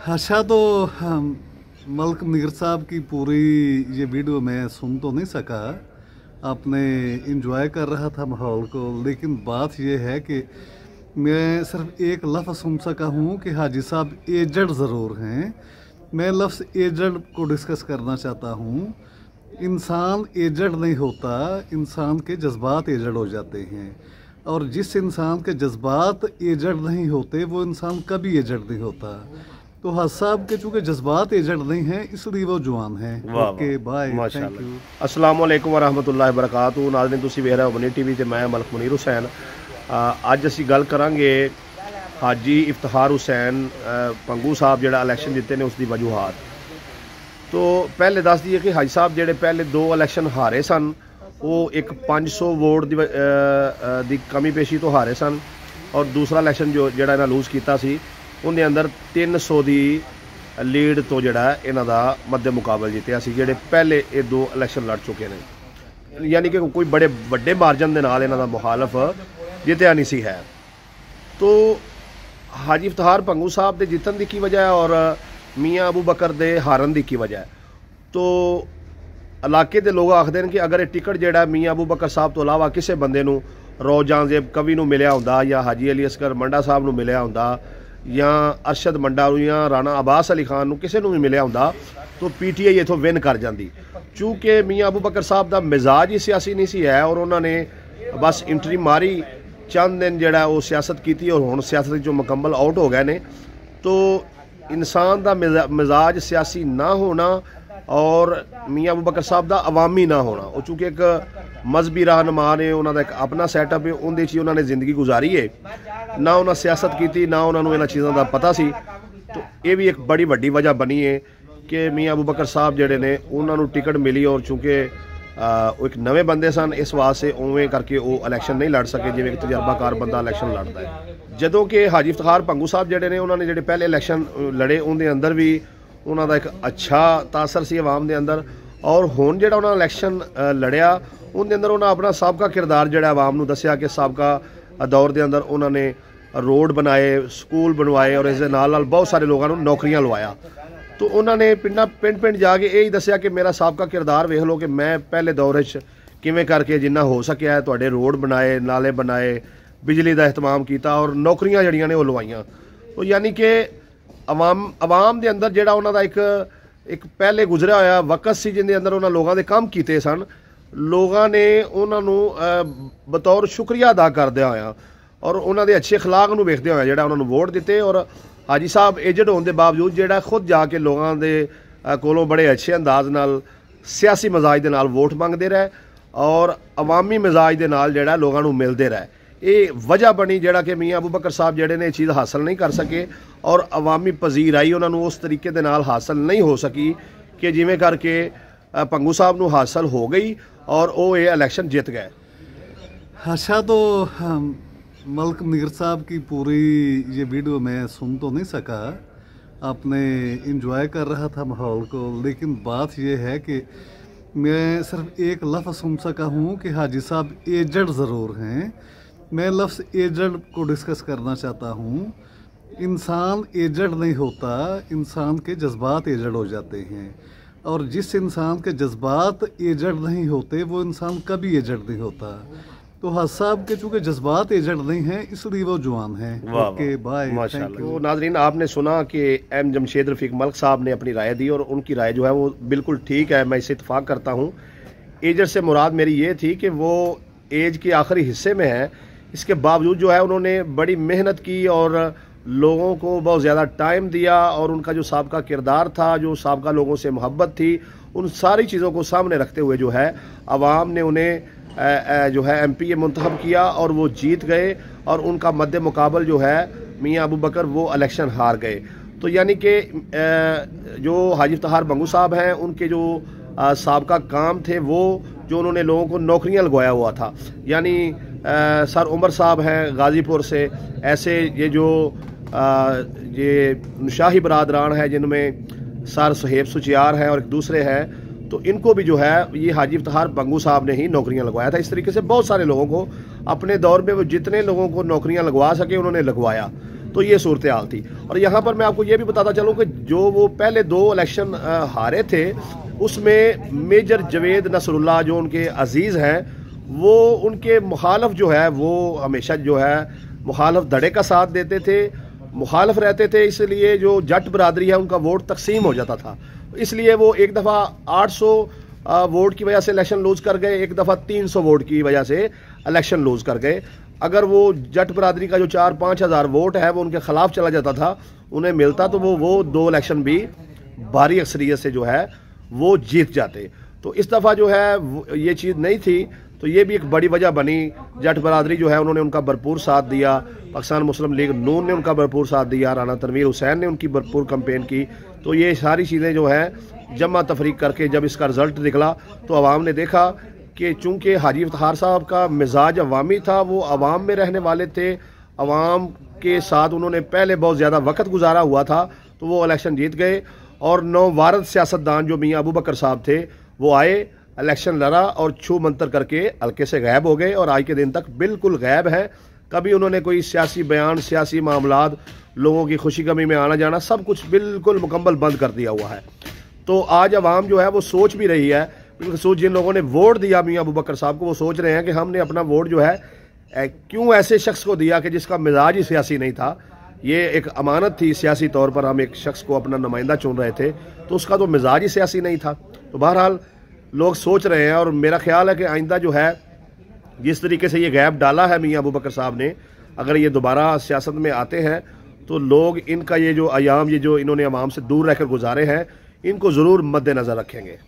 अच्छा तो मलिक मीर साहब की पूरी ये वीडियो मैं सुन तो नहीं सका। आपने इंजॉय कर रहा था माहौल को, लेकिन बात ये है कि मैं सिर्फ एक लफ्ज़ सुन सका हूँ कि हाजी साहब एजड ज़रूर हैं। मैं लफ्ज़ एजड को डिस्कस करना चाहता हूँ। इंसान एजड नहीं होता, इंसान के जज्बात एजड हो जाते हैं, और जिस इंसान के जज्बात एजड नहीं होते वो इंसान कभी एजड नहीं होता। तो हाज साहब के चूँकि जज्बात एजड नहीं हैं इसलिए वो जवान हैं। Okay bye, thank you. अस्सलाम वालेकुम वरहमतुल्लाहि वबरकातुहू। नाज़रीन तुसी वेख रहे हो बनी टीवी ते मैं मलिक मुनीर हुसैन। अज असी गल करांगे हाजी इफ्तिखार हुसैन पंगू साहब जिहड़ा इलैक्शन जिते ने उसकी वजूहात। तो पहले दस दिए कि हाजी साहब जिहड़े पहले दो इलैक्शन हारे सन वो एक 500 वोट दी कमी पेशी तो हारे सन, और दूसरा इलैक्शन जो जिहड़ा इन्हां लूज़ कीता सी उनके अंदर 300 की लीड तो जोड़ा इन्हों का मध्य मुकाबल जितया सी। जेडे पहले ये दो इलैक्शन लड़ चुके हैं, यानी कि कोई बड़े बड़े मार्जन के नाल इन्हों का मुखालफ जितया नहीं सी है। तो हाजी इफ्तिखार पंगू साहब के जितन की वजह है और मियाँ अबू बकर के हारन की वजह है। तो इलाके के लोग आखते हैं कि अगर ये टिकट जोड़ा मियाँ अबू बकर साहब तो इलावा किसी बंदे नूं रोजानजेब कवि नूं मिलिया हुंदा या हाजी अली असगर मंडा साहब नूं मिलिया हुंदा या अरशद मंडा या राणा अब्बास अली खान नूं किसी नूं भी मिलिया हुंदा तो पीटीआई इथों विन कर जाती। चूँकि मियाँ अबू बकर साहब का मिजाज ही सियासी नहीं सी है और उन्होंने बस इंट्री मारी, चंद दिन जोड़ा वो सियासत की और हुण सियासत जो मुकम्मल आउट हो गए ने। तो इंसान का मिजाज सियासी ना होना और मियाँ अबू बकर साहब का अवामी ना होना, वो चूँकि एक मजहबी रहनुमा ने उन्होंने एक अपना सैटअप है उनके च उन्होंने जिंदगी गुजारी है, ना उन्हें सियासत की ना उन्होंने इन्होंने चीज़ों का पता सी। तो ये भी एक बड़ी वड्डी वजह बनी है कि मियाँ अबू बकर साहब जोड़े ने उन्होंने टिकट मिली और चूँकि एक नवे बंदे सन इस वास्ते उवें करके वो इलैक्शन नहीं लड़ सके जिवें तजर्बाकार बंदा इलैक्शन लड़ता है। जदों कि हाजी इफ्तिखार पंगू साहब जोड़े ने उन्होंने जोड़े पहले इलैक्शन लड़े उनके अंदर भी उन्होंने एक अच्छा तासर सी आवाम के अंदर, और हुण जिहड़ा उन्होंने इलैक्शन लड़िया उनके अंदर उन्होंने अपना सबका किरदार जिहड़ा आवाम नूं दस्सिया कि सबका दौर के अंदर उन्होंने रोड बनाए, स्कूल बनवाए और इस दे नाल नाल बहुत सारे लोगों को नौकरियां लवाया। तो उन्होंने पिंड पिंड जाके यही दस्सिया कि मेरा सबका किरदार वेख लो कि मैं पहले दौर किवें करके जिन्ना हो सकिया है तुहाडे रोड बनाए, नाले बनाए, बिजली का एहतमाम किया और नौकरियां जड़ियां ने वो लवाइयां। तो यानी कि अवाम के अंदर जिहड़ा उन्हां दा एक पहले गुजरिया होया वक्त सी जिंदे अंदर उन्होंने लोगों के काम किए सन, लोगों ने उन्होंने बतौर शुक्रिया अदा करदे होया और उन्होंने अच्छे अखलाक नूं वेखदे होया जिहड़ा उन्होंने वोट दिते। और हाजी साहब एजड होने के बावजूद जिहड़ा खुद जाके लोगों के कोलों बड़े अच्छे अंदाज नाल सियासी मिजाज के नाल वोट मंगते रहे और अवामी मिजाज के नाल जिहड़ा लोगों नूं मिलते रहे। ये वजह बनी जिहड़ा कि मियाँ अबू बकर साहब जिहड़े ने चीज़ हासिल नहीं कर सके और अवामी पजीराई उन्होंने उस तरीके दे नाल हासिल नहीं हो सकी कि जिवें करके पंगू साहब नूं हासिल हो गई और वो ये इलैक्शन जीत गए। अच्छा तो मलिक मीर साहब की पूरी ये वीडियो मैं सुन तो नहीं सका। आपने इंजॉय कर रहा था माहौल को, लेकिन बात ये है कि मैं सिर्फ एक लफ्ज़ सुन सका हूँ कि हाजी साहब एजड ज़रूर हैं। मैं लफ्ज़ एजड को डिस्कस करना चाहता हूँ। इंसान एजड नहीं होता, इंसान के जज्बात एजड हो जाते हैं, और जिस इंसान के जज्बात एजड नहीं होते वो इंसान कभी एजड नहीं होता। तो हाज साहब के चूँकि जज्बात एजड नहीं हैं इसलिए वो जवान हैं। Okay bye, thank you. तो नाजरीन आपने सुना कि एम जमशेद रफीक मलिक साहब ने अपनी राय दी और उनकी राय जो है वो बिल्कुल ठीक है, मैं इससे इत्तेफाक करता हूँ। एजड से मुराद मेरी ये थी कि वो एज के आखिरी हिस्से में है, इसके बावजूद जो है उन्होंने बड़ी मेहनत की और लोगों को बहुत ज़्यादा टाइम दिया और उनका जो सबका किरदार था, जो सबका लोगों से मोहब्बत थी, उन सारी चीज़ों को सामने रखते हुए जो है आवाम ने उन्हें जो है एमपी मुंतखब किया और वो जीत गए और उनका मद्दे मुकाबल जो है मियाँ अबू बकर वो इलेक्शन हार गए। तो यानी कि जो हाजी इफ्तिखार पंगू साहब हैं उनके जो साबका काम थे वो जो उन्होंने लोगों को नौकरियां लगवाया हुआ था, यानी सर उमर साहब हैं गाज़ीपुर से, ऐसे ये जो ये शाही बरादरान है जिनमें सर सुहेब सुचियार हैं और एक दूसरे हैं, तो इनको भी जो है ये हाजी इफ्तिखार पंगू साहब ने ही नौकरियां लगवाया था। इस तरीके से बहुत सारे लोगों को अपने दौर में वो जितने लोगों को नौकरियां लगवा सके उन्होंने लगवाया। तो ये सूरत हाल थी। और यहाँ पर मैं आपको ये भी बताता चलूँ कि जो वो पहले 2 इलेक्शन हारे थे उसमें मेजर जवेद नसरुल्लाह जो उनके अजीज़ हैं वो उनके मुखालफ जो है वो हमेशा जो है मुखालफ धड़े का साथ देते थे, मुखालफ रहते थे, इसलिए जो जट बरादरी है उनका वोट तकसीम हो जाता था। इसलिए वो एक दफ़ा 800 वोट की वजह से इलेक्शन लूज कर गए, एक दफ़ा 300 वोट की वजह से इलेक्शन लूज कर गए। अगर वो जट बरादरी का जो 4-5 हज़ार वोट है वो उनके खिलाफ चला जाता था, उन्हें मिलता तो वो 2 इलेक्शन भी भारी अक्सरियत से जो है वो जीत जाते। तो इस दफ़ा जो है ये चीज़ नहीं थी, तो ये भी एक बड़ी वजह बनी। जट बरादरी जो है उन्होंने उनका भरपूर साथ दिया, पाकिस्तान मुस्लिम लीग नून ने उनका भरपूर साथ दिया, राना तनवीर हुसैन ने उनकी भरपूर कंपेन की। तो ये सारी चीज़ें जो है जमा तफरीक करके जब इसका रिज़ल्ट निकला तो आवाम ने देखा कि चूँकि हाजी इफ्तिखार साहब का मिजाज अवामी था, वो अवाम में रहने वाले थे, अवाम के साथ उन्होंने पहले बहुत ज़्यादा वक्त गुजारा हुआ था, तो वो इलेक्शन जीत गए। और नौवारद सियासतदान जो मियाँ अबू बकर साहब थे वो आए, इलेक्शन लड़ा और छू मंतर करके हल्के से गायब हो गए और आज के दिन तक बिल्कुल गायब है। कभी उन्होंने कोई सियासी बयान, सियासी मामलात, लोगों की खुशी गमी में आना जाना सब कुछ बिल्कुल मुकम्मल बंद कर दिया हुआ है। तो आज अवाम जो है वो सोच भी रही है, बिल्कुल सोच, जिन लोगों ने वोट दिया मियाँ अबू बकर साहब को वो सोच रहे हैं कि हमने अपना वोट जो है क्यों ऐसे शख्स को दिया कि जिसका मिजाज ही सियासी नहीं था। ये एक अमानत थी, सियासी तौर पर हम एक शख्स को अपना नुमाइंदा चुन रहे थे तो उसका तो मिजाज ही सियासी नहीं था। तो बहरहाल लोग सोच रहे हैं और मेरा ख्याल है कि आइंदा जो है जिस तरीके से ये गैप डाला है मियाँ अबू बकर साहब ने, अगर ये दोबारा सियासत में आते हैं तो लोग इनका ये जो अयाम, ये जो इन्होंने अवाम से दूर रहकर गुजारे हैं, इनको ज़रूर मद्देनज़र रखेंगे।